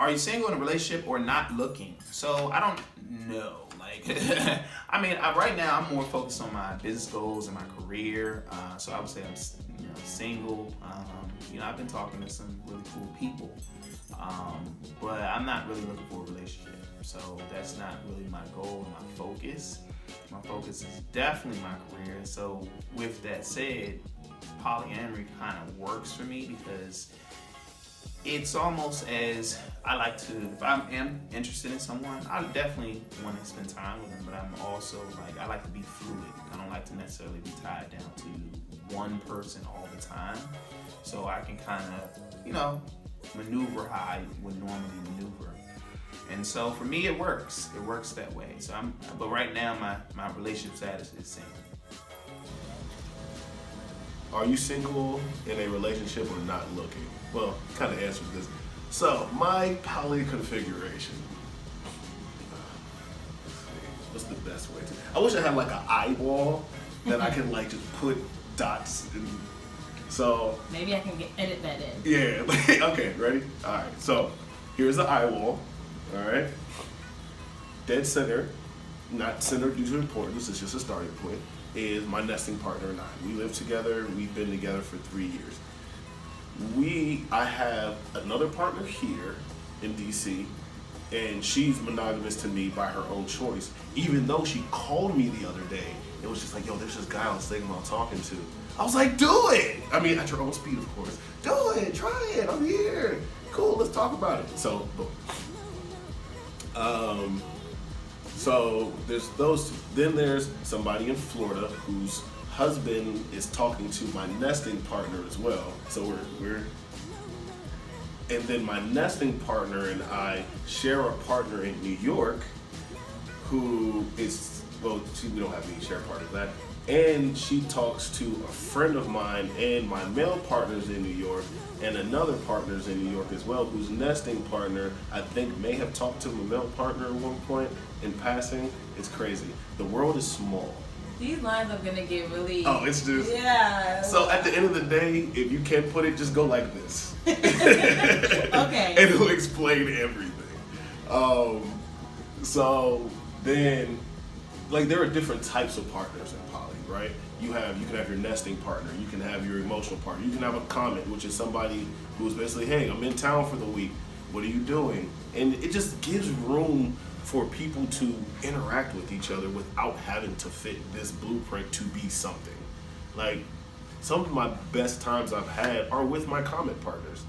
are you single in a relationship or not looking? So I don't know. Like, I mean, right now I'm more focused on my business goals and my career. So I would say I'm single. I've been talking to some really cool people, but I'm not really looking for a relationship. So that's not really my goal and my focus. My focus is definitely my career. So with that said, polyamory kind of works for me because it's almost as I like to, if I am interested in someone, I definitely want to spend time with them, but I'm also like, I like to be fluid. I don't like to necessarily be tied down to one person all the time. So I can kind of, maneuver how I would normally maneuver. And so for me, it works. It works that way. So but right now, my relationship status is single. Are you single in a relationship or not looking? Well, kind of answers this. So, my poly configuration. What's the best way to? I wish I had like an eyeball that I can like just put dots in. So maybe I can edit that in. Yeah. Okay. Ready? All right. So here's the eye wall. All right. Dead center, not center due to importance. It's just a starting point. Is my nesting partner and I. We live together. We've been together for 3 years. I have another partner here in DC, and she's monogamous to me by her own choice. Even though she called me the other day, it was just like, yo, there's this guy I was thinking about talking to. I was like, do it! I mean, at your own speed, of course. Do it, try it, I'm here. Cool, let's talk about it. So, boom. So there's those two. Then there's somebody in Florida whose husband is talking to my nesting partner as well. So we're and then my nesting partner and I share a partner in New York who is, we don't have any share partners that. And she talks to a friend of mine and my male partners in New York and another partner's in New York as well, whose nesting partner, I think, may have talked to a male partner at one point in passing. It's crazy. The world is small. These lines are gonna get really... Oh, it's just... Yeah. So at the end of the day, if you can't put it, just go like this. Okay. And it'll explain everything. So then, like, there are different types of partners in poly, right? You can have your nesting partner, you can have your emotional partner, you can have a comment, which is somebody who's basically, hey, I'm in town for the week, what are you doing? And it just gives room for people to interact with each other without having to fit this blueprint to be something. Like, some of my best times I've had are with my comment partners.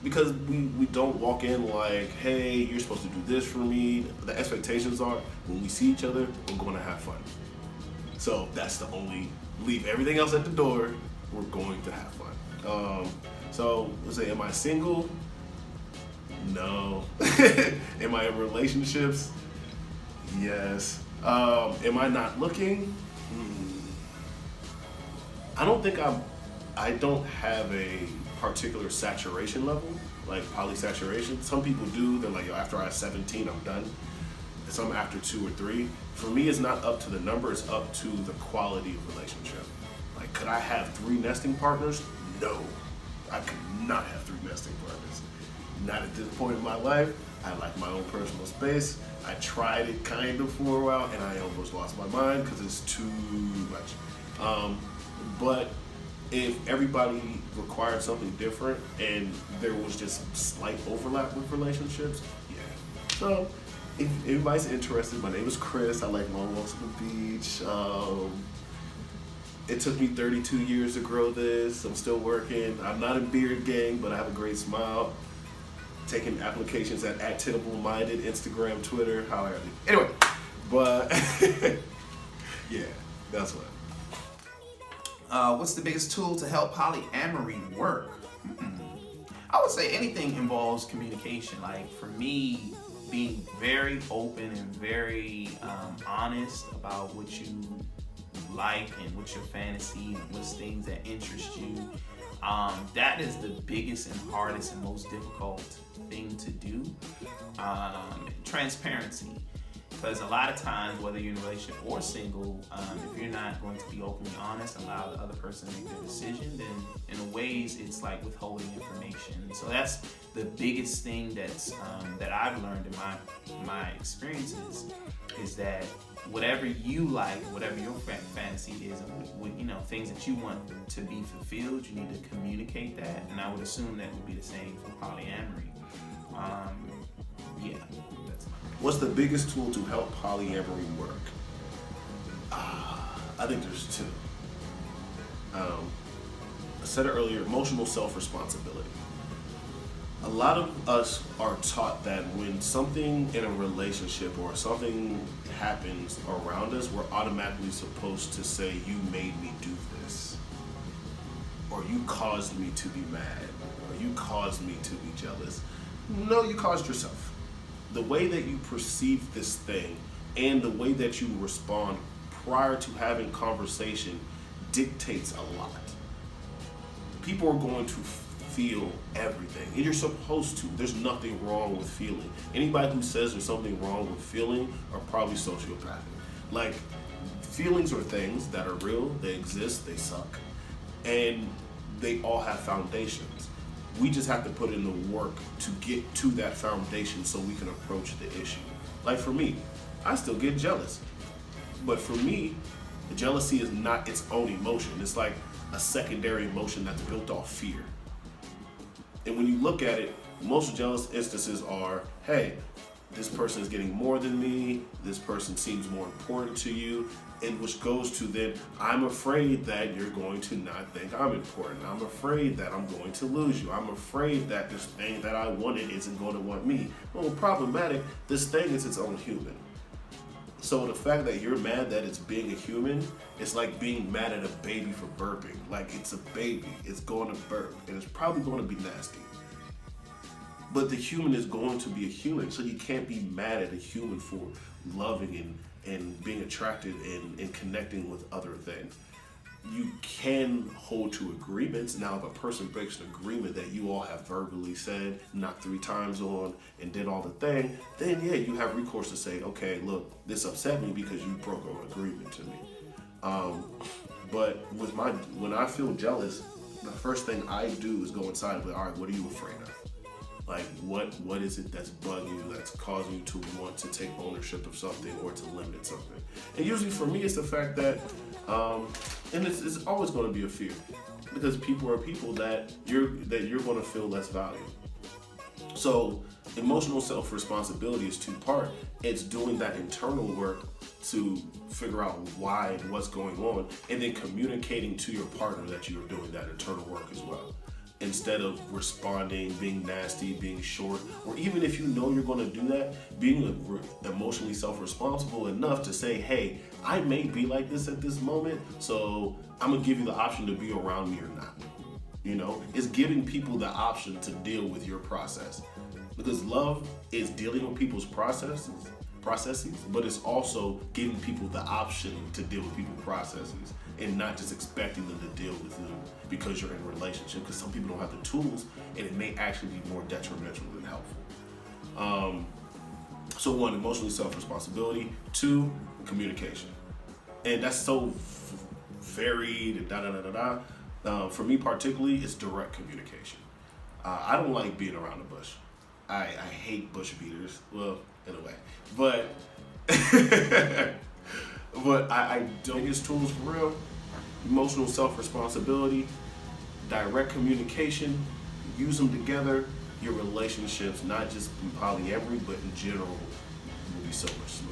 Because we don't walk in like, hey, you're supposed to do this for me. The expectations are, when we see each other, we're going to have fun. So that's the only, leave everything else at the door, we're going to have fun. So let's say, am I single? No. Am I in relationships? Yes. Am I not looking? I don't think I don't have a particular saturation level, like polysaturation. Some people do. They're like, yo, after I have 17, I'm done. Some after 2 or 3. For me, it's not up to the number, it's up to the quality of relationship. Like, could I have 3 nesting partners? No. I could not have 3 nesting partners. Not at this point in my life. I like my own personal space. I tried it kind of for a while, and I almost lost my mind because it's too much. But if everybody required something different and there was just slight overlap with relationships, yeah. So if anybody's interested, my name is Chris. I like long walks on the beach. It took me 32 years to grow this. I'm still working. I'm not in Beard Gang, but I have a great smile. Taking applications at Tittable Minded, Instagram, Twitter, however. Anyway, but yeah, that's what. What's the biggest tool to help polyamory work? I would say anything involves communication. Like, for me, being very open and very honest about what you like and what's your fantasy and what's things that interest you. That is the biggest and hardest and most difficult thing to do. Transparency. because a lot of times, whether you're in a relationship or single, if you're not going to be openly honest, allow the other person to make their decision, then in a ways it's like withholding information. So that's the biggest thing that I've learned in my experiences is that whatever you like, whatever your fantasy is, things that you want to be fulfilled, you need to communicate that. And I would assume that would be the same for polyamory. Yeah, that's my. What's the biggest tool to help polyamory work? I think there's two. I said it earlier, emotional self-responsibility. A lot of us are taught that when something in a relationship or something happens around us, we're automatically supposed to say, you made me do this, or you caused me to be mad, or you caused me to be jealous. No, you caused yourself. The way that you perceive this thing and the way that you respond prior to having conversation dictates a lot. People are going to feel everything, and you're supposed to. There's nothing wrong with feeling. Anybody who says there's something wrong with feeling are probably sociopathic. Like, feelings are things that are real, they exist, they suck, and they all have foundations. We just have to put in the work to get to that foundation so we can approach the issue. Like for me, I still get jealous. But for me, jealousy is not its own emotion. It's like a secondary emotion that's built off fear. And when you look at it, most jealous instances are, hey, this person is getting more than me, this person seems more important to you, and which goes to then, I'm afraid that you're going to not think I'm important. I'm afraid that I'm going to lose you. I'm afraid that this thing that I wanted isn't going to want me. Well, problematic, this thing is its own human. So the fact that you're mad that it's being a human, it's like being mad at a baby for burping. Like, it's a baby, it's going to burp, and it's probably going to be nasty. But the human is going to be a human, so you can't be mad at a human for loving and being attracted and connecting with other things. You can hold to agreements. Now, if a person breaks an agreement that you all have verbally said, knocked 3 times on, and did all the thing, then yeah, you have recourse to say, okay, look, this upset me because you broke an agreement to me. But when I feel jealous, the first thing I do is go inside and be, all right, what are you afraid of? Like, what is it that's bugging you, that's causing you to want to take ownership of something or to limit something? And usually for me, it's the fact that, and it's always going to be a fear, because people are people that you're going to feel less valued. So emotional self-responsibility is 2-part. It's doing that internal work to figure out why and what's going on, and then communicating to your partner that you are doing that internal work as well. Instead of responding, being nasty, being short, or even if you know you're going to do that, being emotionally self-responsible enough to say, hey, I may be like this at this moment, so I'm going to give you the option to be around me or not. You know, it's giving people the option to deal with your process. Because love is dealing with people's processes, but it's also giving people the option to deal with people's processes and not just expecting them to deal with them because you're in a relationship, because some people don't have the tools and it may actually be more detrimental than helpful. So 1, emotionally self-responsibility. 2, communication. And that's so varied, for me particularly, it's direct communication. I don't like being around the bush. I hate bush beaters. Well, in a way. But I don't use tools for real. Emotional self-responsibility, direct communication, use them together. Your relationships, not just in polyamory, but in general, will be so much smoother.